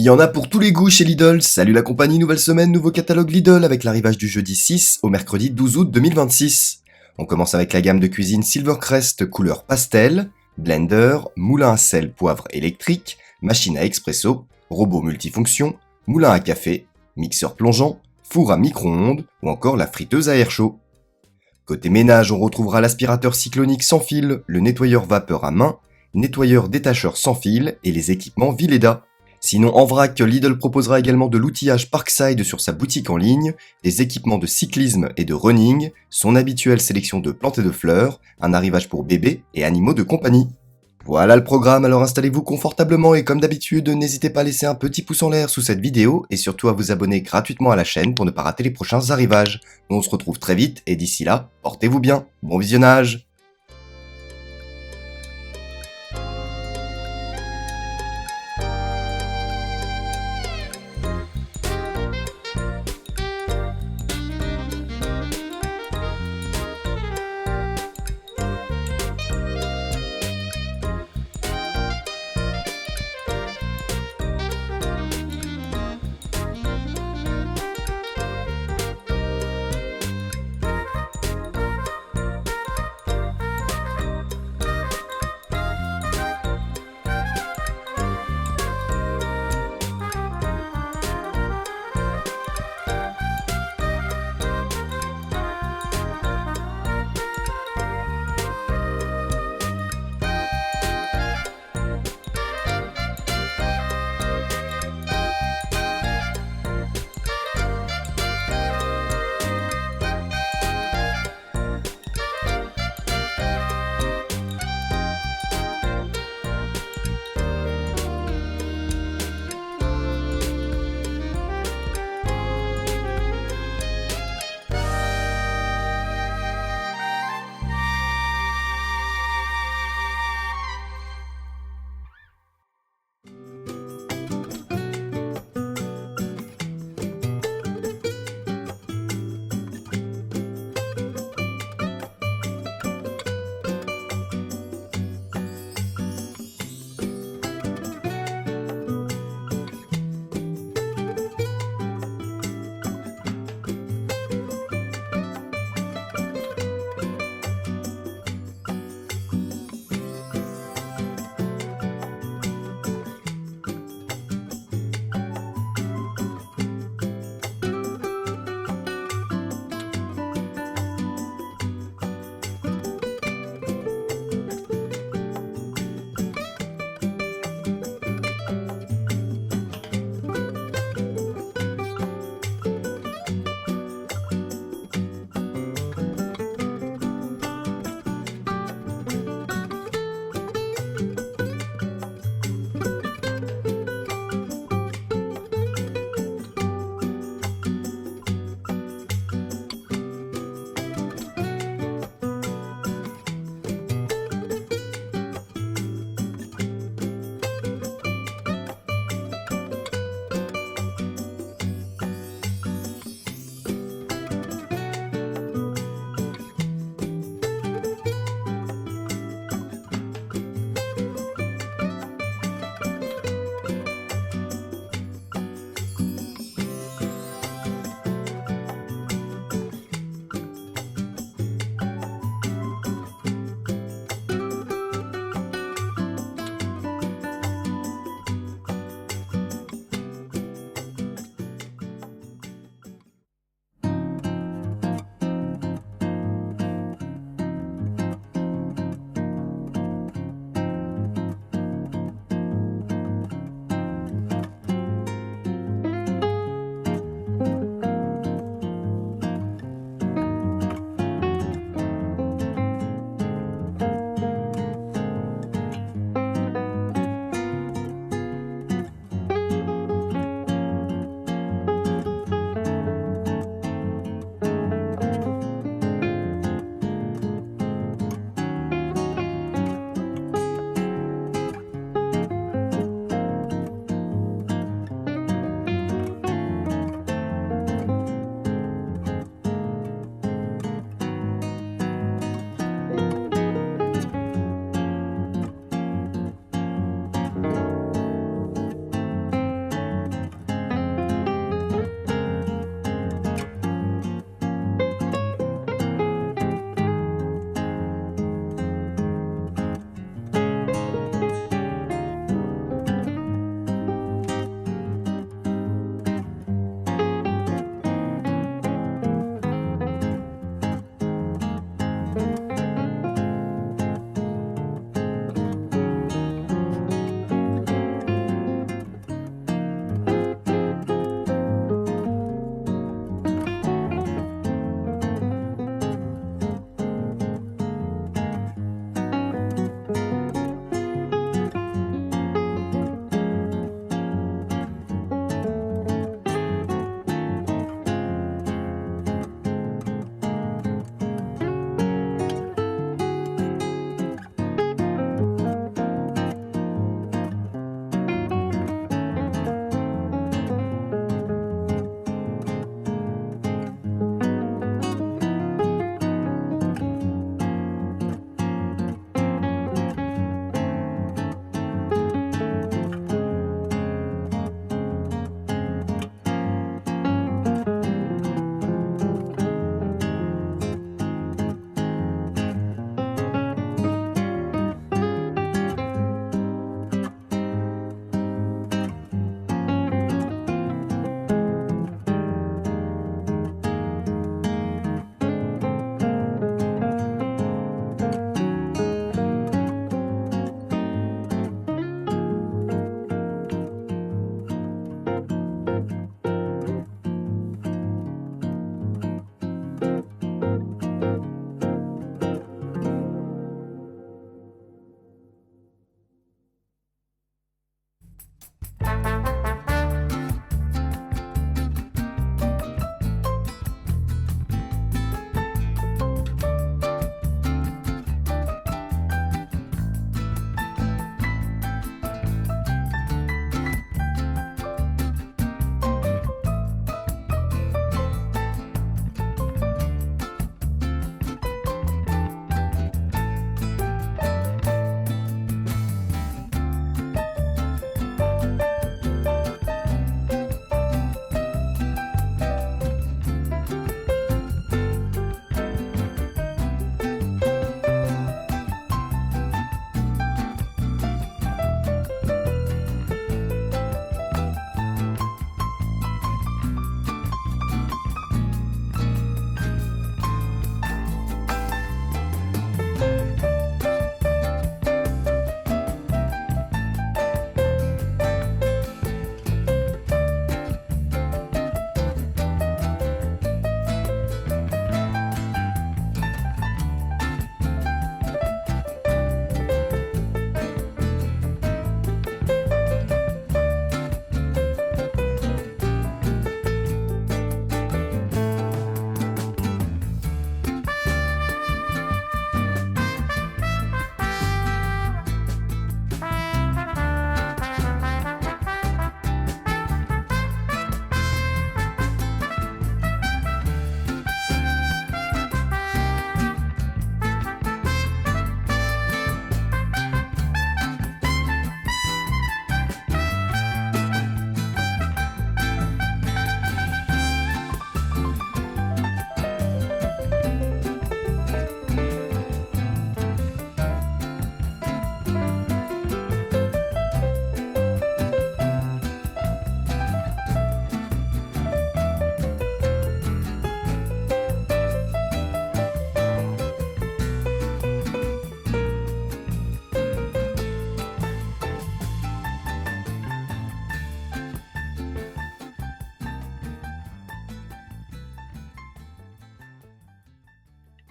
y en a pour tous les goûts chez Lidl. Salut la compagnie, nouvelle semaine, nouveau catalogue Lidl avec l'arrivage du jeudi 6 au mercredi 12 août 2026. On commence avec la gamme de cuisine SILVERCREST couleur pastel, blender, moulin à sel, poivre électrique, machine à expresso, robot multifonction, moulin à café, mixeur plongeant, four à micro-ondes ou encore la friteuse à air chaud. Côté ménage, on retrouvera l'aspirateur cyclonique sans fil, le nettoyeur vapeur à main, nettoyeur détacheur sans fil et les équipements Vileda. Sinon, en vrac, Lidl proposera également de l'outillage parkside sur sa boutique en ligne, des équipements de cyclisme et de running, son habituelle sélection de plantes et de fleurs, un arrivage pour bébés et animaux de compagnie. Voilà le programme, alors installez-vous confortablement et comme d'habitude, n'hésitez pas à laisser un petit pouce en l'air sous cette vidéo et surtout à vous abonner gratuitement à la chaîne pour ne pas rater les prochains arrivages. On se retrouve très vite et d'ici là, portez-vous bien. Bon visionnage!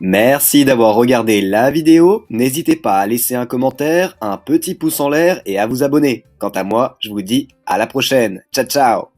Merci d'avoir regardé la vidéo, n'hésitez pas à laisser un commentaire, un petit pouce en l'air et à vous abonner. Quant à moi, je vous dis à la prochaine. Ciao ciao!